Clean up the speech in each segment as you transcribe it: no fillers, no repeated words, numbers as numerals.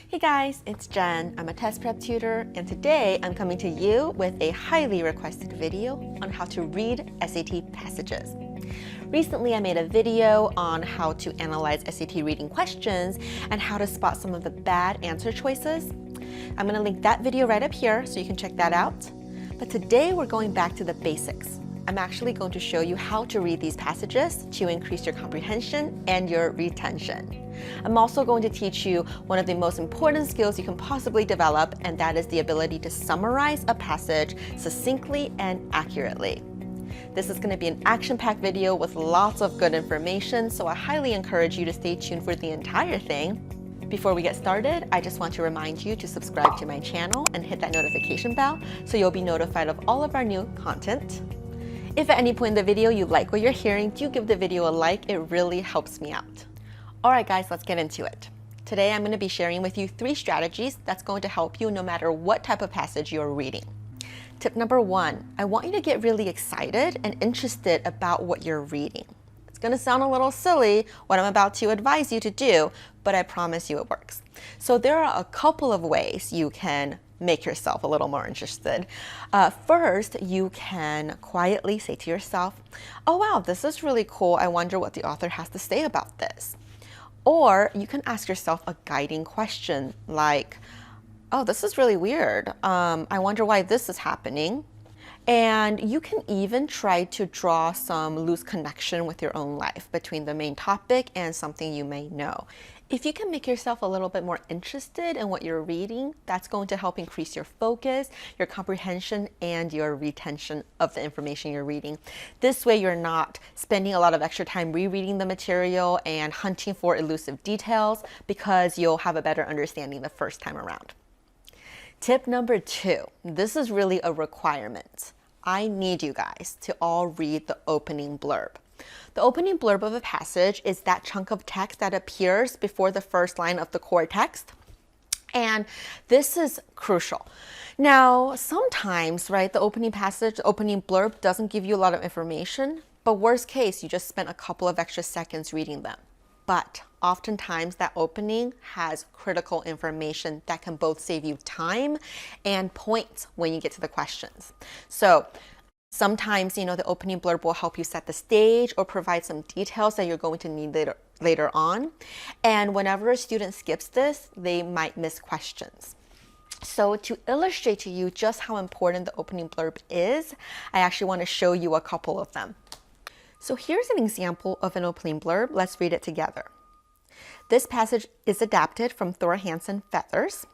Hey guys, it's Jen. I'm a test prep tutor, and today I'm coming to you with a highly requested video on how to read SAT passages. Recently, I made a video on how to analyze SAT reading questions and how to spot some of the bad answer choices. I'm going to link that video right up here so you can check that out. But today we're going back to the basics. I'm actually going to show you how to read these passages to increase your comprehension and your retention. I'm also going to teach you one of the most important skills you can possibly develop, and that is the ability to summarize a passage succinctly and accurately. This is going to be an action-packed video with lots of good information, so I highly encourage you to stay tuned for the entire thing. Before we get started, I just want to remind you to subscribe to my channel and hit that notification bell so you'll be notified of all of our new content. If at any point in the video you like what you're hearing, do give the video a like. It really helps me out. Alright guys, let's get into it. Today I'm going to be sharing with you 3 strategies that's going to help you no matter what type of passage you're reading. Tip number 1, I want you to get really excited and interested about what you're reading. It's going to sound a little silly what I'm about to advise you to do, but I promise you it works. So there are a couple of ways you can make yourself a little more interested. First, you can quietly say to yourself, oh wow, this is really cool. I wonder what the author has to say about this. Or you can ask yourself a guiding question like, oh, this is really weird. I wonder why this is happening. And you can even try to draw some loose connection with your own life between the main topic and something you may know. If you can make yourself a little bit more interested in what you're reading, that's going to help increase your focus, your comprehension, and your retention of the information you're reading. This way you're not spending a lot of extra time rereading the material and hunting for elusive details because you'll have a better understanding the first time around. Tip number 2, this is really a requirement. I need you guys to all read the opening blurb. The opening blurb of a passage is that chunk of text that appears before the first line of the core text. And this is crucial. Now, sometimes, right, the opening passage, the opening blurb doesn't give you a lot of information, but worst case, you just spent a couple of extra seconds reading them. But oftentimes that opening has critical information that can both save you time and points when you get to the questions. So sometimes, the opening blurb will help you set the stage or provide some details that you're going to need later on. And whenever a student skips this, they might miss questions. So to illustrate to you just how important the opening blurb is, I actually want to show you a couple of them. So here's an example of an opening blurb. Let's read it together. This passage is adapted from Thor Hansen Feathers.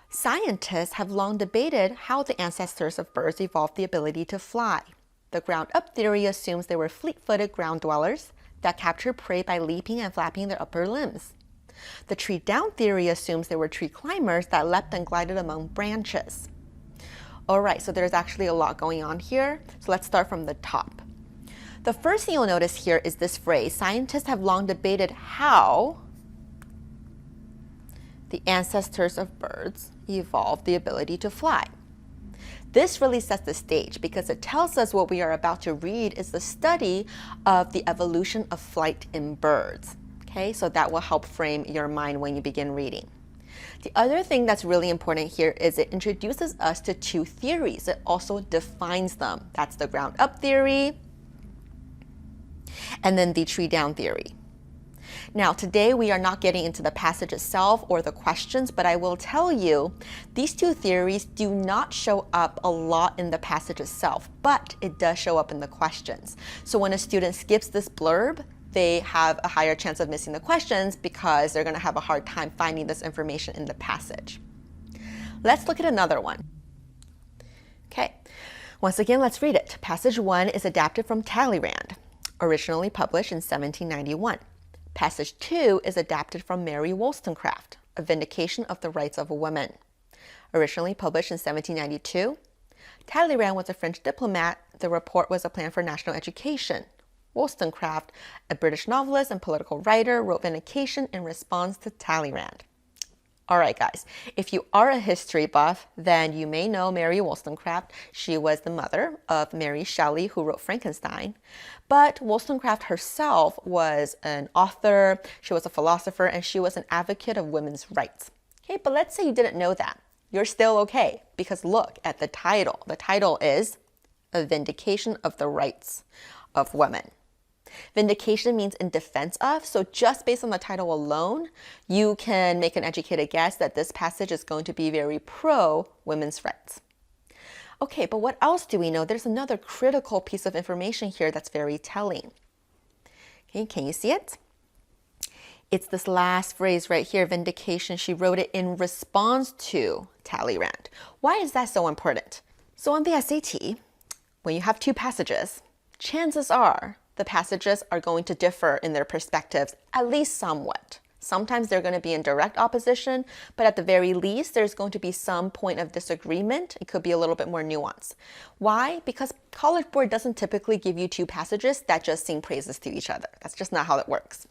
Scientists have long debated how the ancestors of birds evolved the ability to fly. The ground-up theory assumes they were fleet-footed ground dwellers that captured prey by leaping and flapping their upper limbs. The tree-down theory assumes they were tree climbers that leapt and glided among branches. Alright, so there's actually a lot going on here. So let's start from the top. The first thing you'll notice here is this phrase, scientists have long debated how the ancestors of birds evolved the ability to fly. This really sets the stage because it tells us what we are about to read is the study of the evolution of flight in birds. Okay, so that will help frame your mind when you begin reading. The other thing that's really important here is it introduces us to 2 theories. It also defines them. That's the ground-up theory and then the tree-down theory. Now, today we are not getting into the passage itself or the questions, but I will tell you these 2 theories do not show up a lot in the passage itself, but it does show up in the questions. So when a student skips this blurb, they have a higher chance of missing the questions because they're going to have a hard time finding this information in the passage. Let's look at another one. Okay, once again, let's read it. Passage 1 is adapted from Talleyrand, originally published in 1791. Passage 2 is adapted from Mary Wollstonecraft, A Vindication of the Rights of a Woman. Originally published in 1792, Talleyrand was a French diplomat. The report was a plan for national education. Wollstonecraft, a British novelist and political writer, wrote Vindication in response to Talleyrand. Alright guys, if you are a history buff, then you may know Mary Wollstonecraft. She was the mother of Mary Shelley, who wrote Frankenstein. But Wollstonecraft herself was an author, she was a philosopher, and she was an advocate of women's rights. Okay, but let's say you didn't know that. You're still okay because look at the title. The title is A Vindication of the Rights of Women. Vindication means in defense of, so just based on the title alone, you can make an educated guess that this passage is going to be very pro women's rights. Okay, but what else do we know? There's another critical piece of information here that's very telling. Okay, can you see it? It's this last phrase right here, vindication. She wrote it in response to Talleyrand. Why is that so important? So on the SAT, when you have two passages, chances are the passages are going to differ in their perspectives, at least somewhat. Sometimes they're going to be in direct opposition, but at the very least, there's going to be some point of disagreement. It could be a little bit more nuanced. Why? Because College Board doesn't typically give you two passages that just sing praises to each other. That's just not how it works.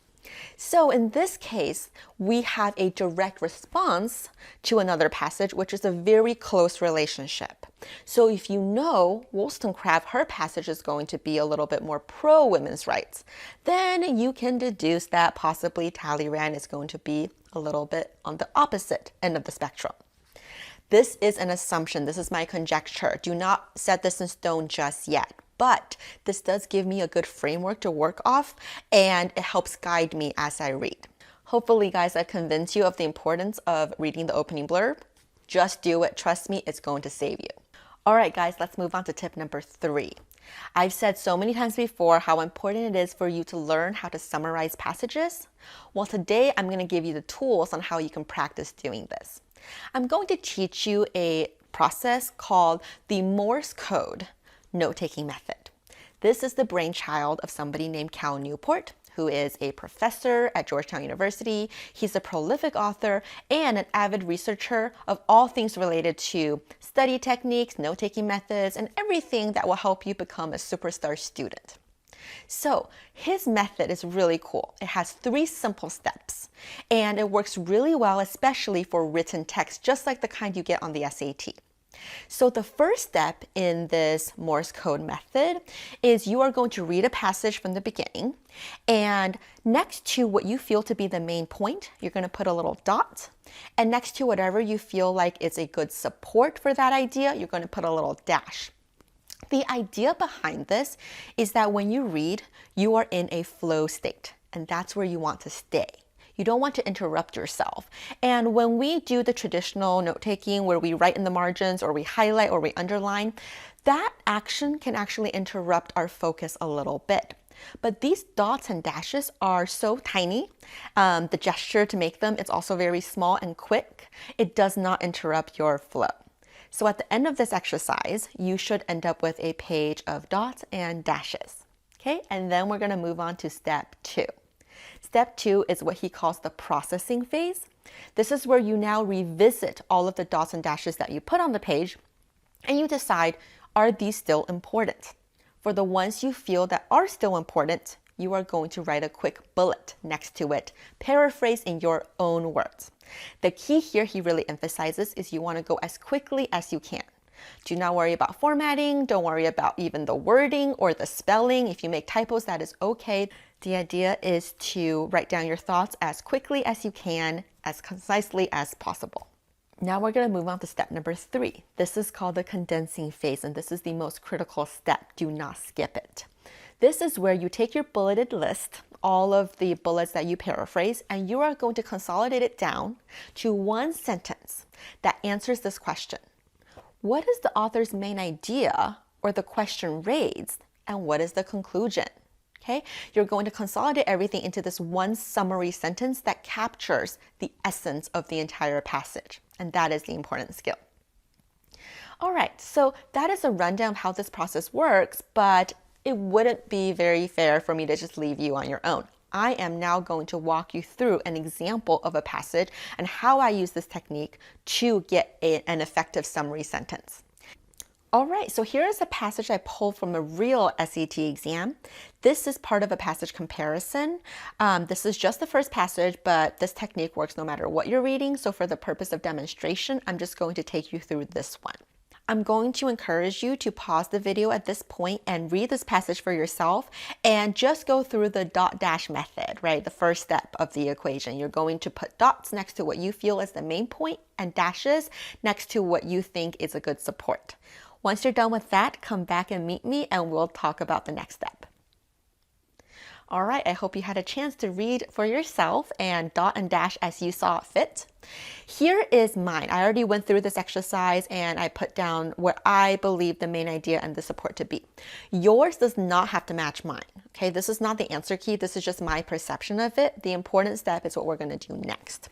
So in this case, we have a direct response to another passage, which is a very close relationship. So if you know Wollstonecraft, her passage is going to be a little bit more pro women's rights, then you can deduce that possibly Talleyrand is going to be a little bit on the opposite end of the spectrum. This is an assumption. This is my conjecture. Do not set this in stone just yet. But this does give me a good framework to work off, and it helps guide me as I read. Hopefully, guys, I've convinced you of the importance of reading the opening blurb. Just do it. Trust me, it's going to save you. All right, guys, let's move on to tip number 3. I've said so many times before how important it is for you to learn how to summarize passages. Well, today I'm going to give you the tools on how you can practice doing this. I'm going to teach you a process called the Morse Code note-taking method. This is the brainchild of somebody named Cal Newport, who is a professor at Georgetown University. He's a prolific author and an avid researcher of all things related to study techniques, note-taking methods, and everything that will help you become a superstar student. So his method is really cool. It has 3 simple steps, and it works really well, especially for written text, just like the kind you get on the SAT. So the first step in this Morse code method is you are going to read a passage from the beginning, and next to what you feel to be the main point, you're going to put a little dot, and next to whatever you feel like is a good support for that idea, you're going to put a little dash. The idea behind this is that when you read, you are in a flow state, and that's where you want to stay. You don't want to interrupt yourself. And when we do the traditional note-taking where we write in the margins or we highlight or we underline, that action can actually interrupt our focus a little bit. But these dots and dashes are so tiny. The gesture to make them is also very small and quick. It does not interrupt your flow. So at the end of this exercise, you should end up with a page of dots and dashes. Okay, and then we're going to move on to step 2. Step 2 is what he calls the processing phase. This is where you now revisit all of the dots and dashes that you put on the page, and you decide, are these still important? For the ones you feel that are still important, you are going to write a quick bullet next to it, paraphrase in your own words. The key here he really emphasizes is you want to go as quickly as you can. Do not worry about formatting. Don't worry about even the wording or the spelling. If you make typos, that is okay. The idea is to write down your thoughts as quickly as you can, as concisely as possible. Now we're going to move on to step number 3. This is called the condensing phase, and this is the most critical step. Do not skip it. This is where you take your bulleted list, all of the bullets that you paraphrase, and you are going to consolidate it down to one sentence that answers this question. What is the author's main idea or the question raised, and what is the conclusion? Okay, you're going to consolidate everything into this one summary sentence that captures the essence of the entire passage, and that is the important skill. All right, so that is a rundown of how this process works, but it wouldn't be very fair for me to just leave you on your own. I am now going to walk you through an example of a passage and how I use this technique to get an effective summary sentence. All right, so here is a passage I pulled from a real SAT exam. This is part of a passage comparison. This is just the first passage, but this technique works no matter what you're reading. So for the purpose of demonstration, I'm just going to take you through this one. I'm going to encourage you to pause the video at this point and read this passage for yourself and just go through the dot dash method, right? The first step of the equation. You're going to put dots next to what you feel is the main point and dashes next to what you think is a good support. Once you're done with that, come back and meet me and we'll talk about the next step. All right, I hope you had a chance to read for yourself and dot and dash as you saw fit. Here is mine. I already went through this exercise and I put down what I believe the main idea and the support to be. Yours does not have to match mine. Okay, this is not the answer key. This is just my perception of it. The important step is what we're going to do next.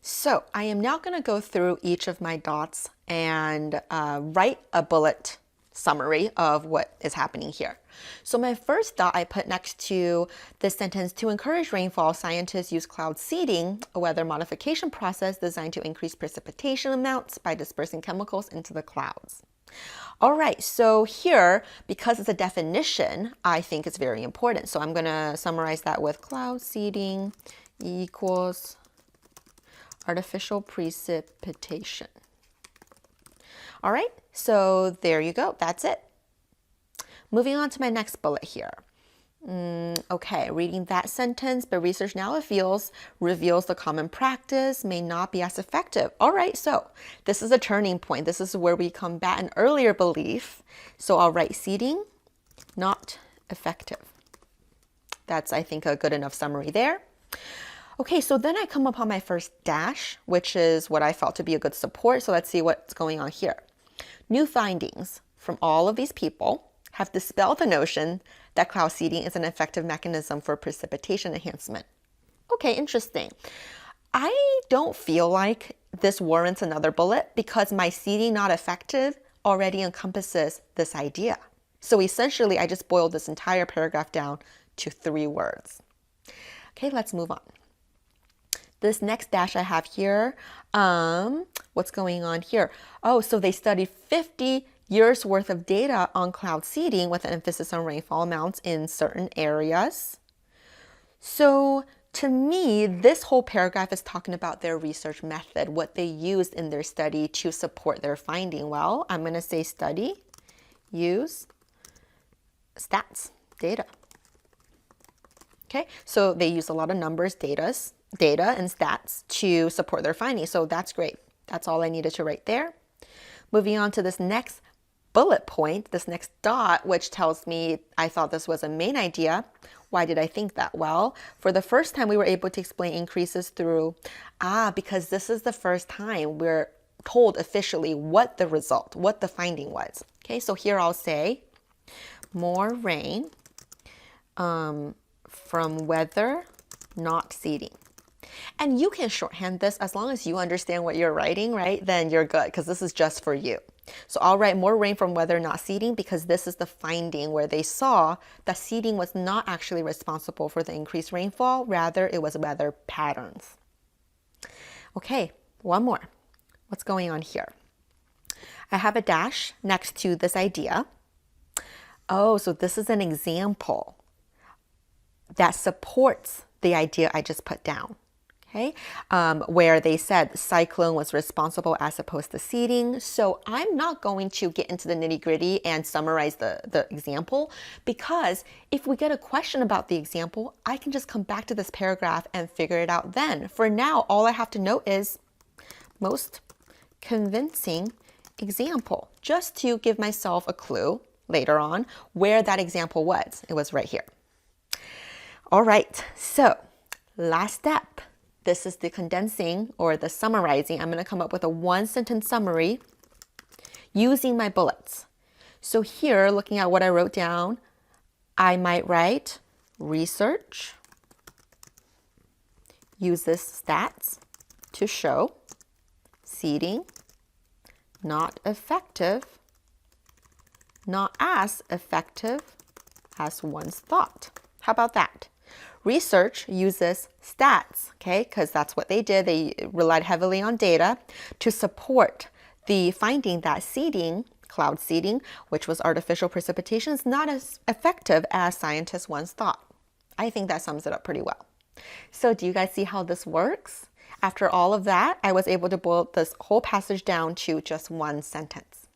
So I am now going to go through each of my dots and write a bullet summary of what is happening here. So my first dot I put next to this sentence: to encourage rainfall, scientists use cloud seeding, a weather modification process designed to increase precipitation amounts by dispersing chemicals into the clouds. All right, so here, because it's a definition, I think it's very important. So I'm going to summarize that with cloud seeding equals artificial precipitation. All right, so there you go. That's it. Moving on to my next bullet here. Okay, reading that sentence, but research now reveals the common practice may not be as effective. All right, so this is a turning point. This is where we combat an earlier belief. So I'll write seeding, not effective. That's, I think, a good enough summary there. Okay, so then I come upon my first dash, which is what I felt to be a good support. So let's see what's going on here. New findings from all of these people have dispelled the notion that cloud seeding is an effective mechanism for precipitation enhancement. Okay, interesting. I don't feel like this warrants another bullet because my seeding not effective already encompasses this idea. So essentially, I just boiled this entire paragraph down to 3 words. Okay, let's move on. This next dash I have here, what's going on here? Oh, so they studied 50 years worth of data on cloud seeding with an emphasis on rainfall amounts in certain areas. So to me, this whole paragraph is talking about their research method, what they used in their study to support their finding. Well, I'm going to say study, use, stats, data. Okay, so they use a lot of numbers, data and stats to support their findings. So that's great. That's all I needed to write there. Moving on to this next bullet point, this next dot, which tells me I thought this was a main idea. Why did I think that? Well, for the first time, we were able to explain increases through, because this is the first time we're told officially what the result, what the finding was. Okay, so here I'll say more rain from weather, not seeding. And you can shorthand this as long as you understand what you're writing, right? Then you're good because this is just for you. So I'll write more rain from weather, not seeding, because this is the finding where they saw that seeding was not actually responsible for the increased rainfall. Rather, it was weather patterns. Okay, one more. What's going on here? I have a dash next to this idea. Oh, so this is an example that supports the idea I just put down. Okay, where they said cyclone was responsible as opposed to seeding. So I'm not going to get into the nitty gritty and summarize the example, because if we get a question about the example, I can just come back to this paragraph and figure it out then. For now, all I have to note is most convincing example, just to give myself a clue later on where that example was. It was right here. All right, so last step. This is the condensing or the summarizing. I'm going to come up with a 1-sentence summary using my bullets. So here, looking at what I wrote down, I might write research, use this stats to show seeding, not effective, not as effective as once thought. How about that? Research uses stats, okay, because that's what they did. They relied heavily on data to support the finding that seeding, cloud seeding, which was artificial precipitation, is not as effective as scientists once thought. I think that sums it up pretty well. So do you guys see how this works? After all of that, I was able to boil this whole passage down to just 1 sentence.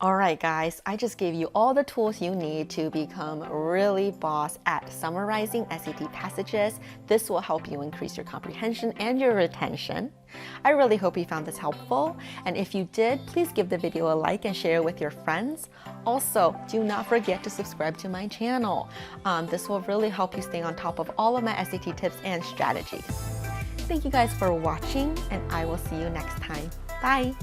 All right, guys, I just gave you all the tools you need to become really boss at summarizing SAT passages. This will help you increase your comprehension and your retention. I really hope you found this helpful. And if you did, please give the video a like and share it with your friends. Also, do not forget to subscribe to my channel. This will really help you stay on top of all of my SAT tips and strategies. Thank you guys for watching, and I will see you next time. Bye.